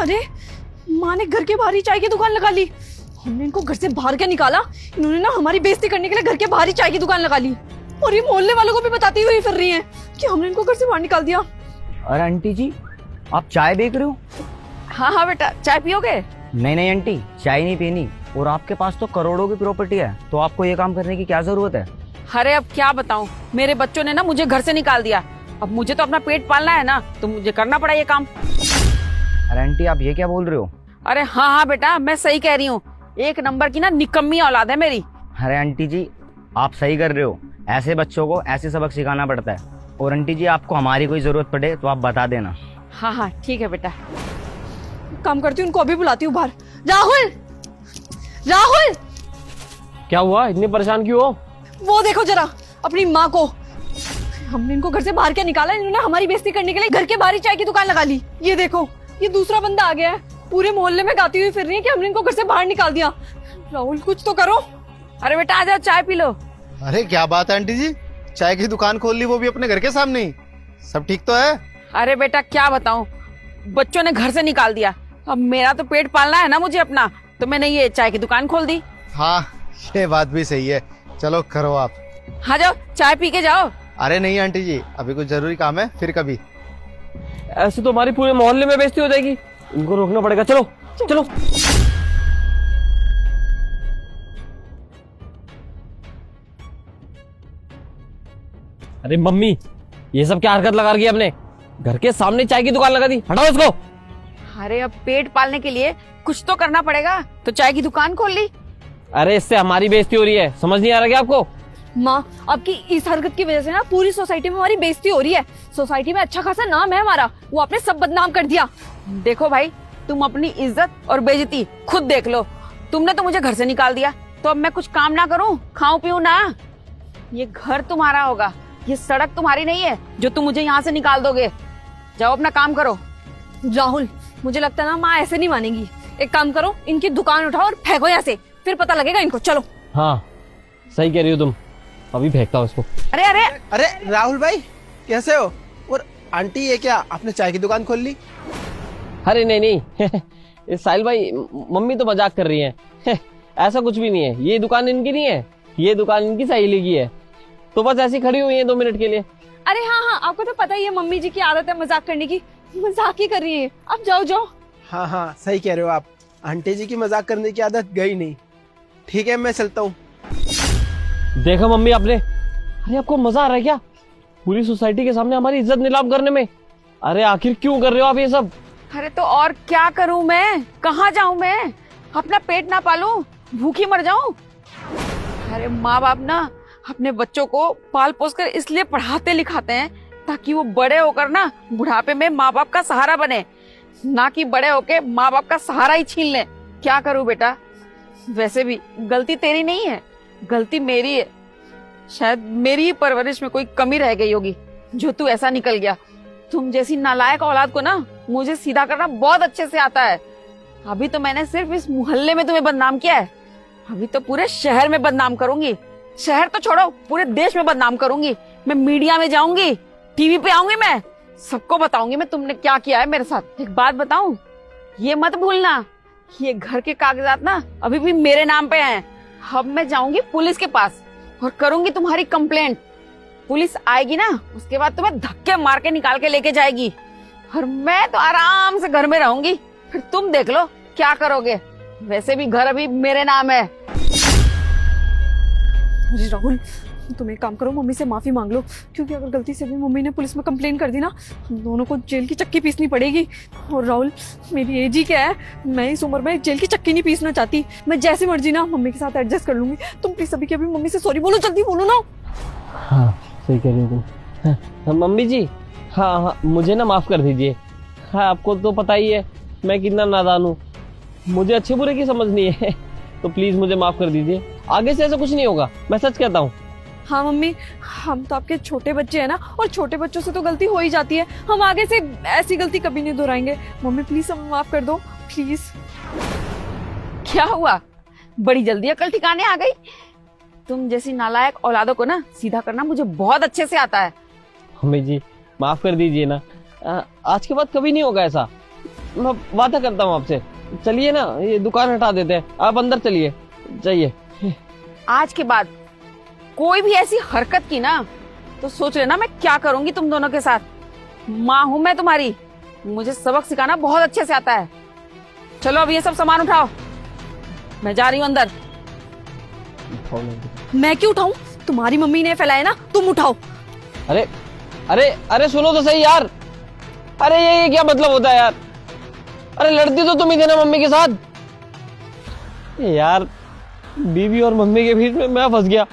अरे माँ ने घर के बाहर ही चाय की दुकान लगा ली। हमने इनको घर से बाहर क्या निकाला, इन्होंने ना हमारी बेइज्जती करने के लिए घर के बाहर ही चाय की दुकान लगा ली। और ये मोहल्ले वालों को भी बताती हुई फिर रही हैं कि हमने इनको घर से बाहर निकाल दिया। अरे आंटी जी, आप चाय बेच रहे हो? हाँ हाँ बेटा, चाय पियोगे? नहीं नहीं आंटी, चाय नहीं पीनी। और आपके पास तो करोड़ों की प्रॉपर्टी है, तो आपको ये काम करने की क्या जरूरत है? अरे अब क्या बताऊं, मेरे बच्चों ने ना मुझे घर से निकाल दिया। अब मुझे तो अपना पेट पालना है ना, तो मुझे करना पड़ा ये काम। अरे आंटी, आप ये क्या बोल रहे हो? अरे हाँ हाँ बेटा, मैं सही कह रही हूँ। एक नंबर की ना निकम्मी औलाद है मेरी। अरे आंटी जी, आप सही कर रहे हो। ऐसे बच्चों को ऐसे सबक सिखाना पड़ता है। और आंटी जी, आपको हमारी कोई जरूरत पड़े तो आप बता देना। हाँ हाँ ठीक है बेटा। काम करती हूँ, उनको अभी बुलाती हूँ बाहर। राहुल, राहुल, क्या हुआ, इतनी परेशान क्यों हो? वो देखो जरा अपनी माँ को। हमने इनको घर से बाहर क्या निकाला, इन्होंने हमारी बेइज्जती करने के लिए घर के बाहर ही चाय की दुकान लगा ली। ये देखो, ये दूसरा बंदा आ गया है, पूरे मोहल्ले में गाती हुई फिर रही है कि हमने इनको घर से बाहर निकाल दिया। राहुल कुछ तो करो। अरे बेटा आ जाओ, चाय पी लो। अरे क्या बात है आंटी जी, चाय की दुकान खोल ली, वो भी अपने घर के सामने ही। सब ठीक तो है? अरे बेटा क्या बताऊं, बच्चों ने घर से निकाल दिया। अब मेरा तो पेट पालना है ना मुझे अपना, तो मैंने ये चाय की दुकान खोल दी। हाँ, ये बात भी सही है। चलो करो आप। हाँ जाओ, चाय पी के जाओ। अरे नहीं आंटी जी, अभी कुछ जरूरी काम है, फिर कभी। ऐसे तो हमारी पूरे मोहल्ले में बेइज्जती हो जाएगी, इनको रोकना पड़ेगा। चलो चलो। अरे मम्मी, ये सब क्या हरकत लगा रही है आपने? घर के सामने चाय की दुकान लगा दी, हटाओ इसको। अरे अब पेट पालने के लिए कुछ तो करना पड़ेगा, तो चाय की दुकान खोल ली। अरे इससे हमारी बेइज्जती हो रही है, समझ नहीं आ रहा क्या आपको? माँ, आपकी इस हरकत की वजह से ना पूरी सोसाइटी में हमारी बेइज्जती हो रही है। सोसाइटी में अच्छा खासा नाम है हमारा, वो आपने सब बदनाम कर दिया। देखो भाई, तुम अपनी इज्जत और बेइज्जती खुद देख लो। तुमने तो मुझे घर से निकाल दिया, तो अब मैं कुछ काम ना करूं, खाऊं पीऊं ना? ये घर तुम्हारा होगा, ये सड़क तुम्हारी नहीं है जो तुम मुझे यहाँ से निकाल दोगे। जाओ अपना काम करो। राहुल, मुझे लगता है ना माँ ऐसे नहीं मानेगी। एक काम करो, इनकी दुकान उठाओ और फेंको यहाँ से, फिर पता लगेगा इनको। चलो। हाँ सही कह रही हो तुम, अभी फेंकता हूँ इसको। अरे अरे अरे राहुल भाई, कैसे हो? और आंटी, ये क्या, आपने चाय की दुकान खोल ली? अरे नहीं नहीं ये साहिल भाई, मम्मी तो मजाक कर रही है। ऐसा कुछ भी नहीं है, ये दुकान इनकी नहीं है, ये दुकान इनकी सहेली की है। तो बस ऐसी खड़ी हुई है 2 मिनट के लिए। अरे हाँ हाँ, आपको तो पता ही है मम्मी जी की आदत है मजाक करने की। मजाक ही कर रही है, आप जाओ जाओ। हाँ हाँ सही कह रहे हो आप, आंटी जी की मजाक करने की आदत गई नहीं। ठीक है, मैं चलता हूँ। देखा मम्मी आपने? अरे आपको मजा आ रहा है क्या पूरी सोसाइटी के सामने हमारी इज्जत नीलाम करने में? अरे आखिर क्यों कर रहे हो आप ये सब? अरे तो और क्या करूं मैं, कहाँ जाऊं मैं? अपना पेट ना पालूं, भूखी मर जाऊं? अरे माँ बाप ना अपने बच्चों को पाल पोस कर इसलिए पढ़ाते लिखाते हैं ताकि वो बड़े होकर ना बुढ़ापे में माँ बाप का सहारा बने, ना कि बड़े होके माँ बाप का सहारा ही छीन ले। क्या करूं बेटा, वैसे भी गलती तेरी नहीं है, गलती मेरी है। शायद मेरी ही परवरिश में कोई कमी रह गई होगी जो तू ऐसा निकल गया। तुम जैसी नालायक औलाद को ना मुझे सीधा करना बहुत अच्छे से आता है। अभी तो मैंने सिर्फ इस मोहल्ले में तुम्हें बदनाम किया है, अभी तो पूरे शहर में बदनाम करूंगी। शहर तो छोड़ो, पूरे देश में बदनाम करूंगी। मैं मीडिया में जाऊंगी, टीवी पे आऊंगी, मैं सबको बताऊंगी मैं तुमने क्या किया है मेरे साथ। एक बात बताऊं, ये मत भूलना, ये घर के कागजात ना अभी भी मेरे नाम पे हैं। अब मैं जाऊंगी पुलिस के पास और करूंगी तुम्हारी कंप्लेंट। पुलिस आएगी ना, उसके बाद तुम्हें धक्के मार के निकाल के लेके जाएगी और मैं तो आराम से घर में रहूंगी। फिर तुम देख लो क्या करोगे, वैसे भी घर अभी मेरे नाम है। अरे राहुल, तुम एक काम करो, मम्मी से माफी मांग लो, क्योंकि अगर गलती से भी मम्मी ने पुलिस में कंप्लेन कर दी ना, हम दोनों को जेल की चक्की पीसनी पड़ेगी। और राहुल, मेरी एज ही क्या है, मैं इस उम्र में जेल की चक्की नहीं पीसना चाहती। मैं जैसी मर्जी ना मम्मी के साथ एडजस्ट कर लूंगी। तुम प्लीज अभी के अभी मम्मी से सॉरी बोलो, जल्दी बोलो ना। हाँ सही कह रही हो तुम। हाँ, मम्मी जी, हाँ हाँ मुझे ना माफ कर दीजिए। हाँ आपको तो पता ही है मैं कितना नादान हूँ, मुझे अच्छे बुरे की समझ नहीं है। तो प्लीज मुझे माफ कर दीजिए, आगे से ऐसा कुछ नहीं होगा, मैं सच कहता हूँ। हाँ मम्मी, हम तो आपके छोटे बच्चे हैं ना, और छोटे बच्चों से तो गलती हो ही जाती है। हम आगे से ऐसी गलती कभी नहीं दोहराएंगे। मम्मी प्लीज हमें माफ कर दो, प्लीज। क्या हुआ, बड़ी जल्दी अकल ठिकाने आ गई? तुम जैसी नालायक औलादों को ना सीधा करना मुझे बहुत अच्छे से आता है। मम्मी जी माफ कर दीजिए ना, आज के बाद कभी नहीं होगा ऐसा। मैं वादा करता हूँ आपसे, चलिए ना, ये दुकान हटा देते हैं, आप अंदर चलिए, जाइए। आज के बाद कोई भी ऐसी हरकत की ना तो सोच लेना मैं क्या करूंगी तुम दोनों के साथ। माँ हूं मैं तुम्हारी, मुझे सबक सिखाना बहुत अच्छे से आता है। चलो अब ये सब सामान उठाओ, मैं जा रही हूँ अंदर। मैं क्यों उठाऊं? तुम्हारी मम्मी ने फैलाया ना, तुम उठाओ। अरे अरे अरे सुनो तो सही यार, अरे ये क्या मतलब होता है यार? अरे लड़ती तो तुम ही थे ना मम्मी के साथ। यार बीवी और मम्मी के बीच में मैं फंस गया।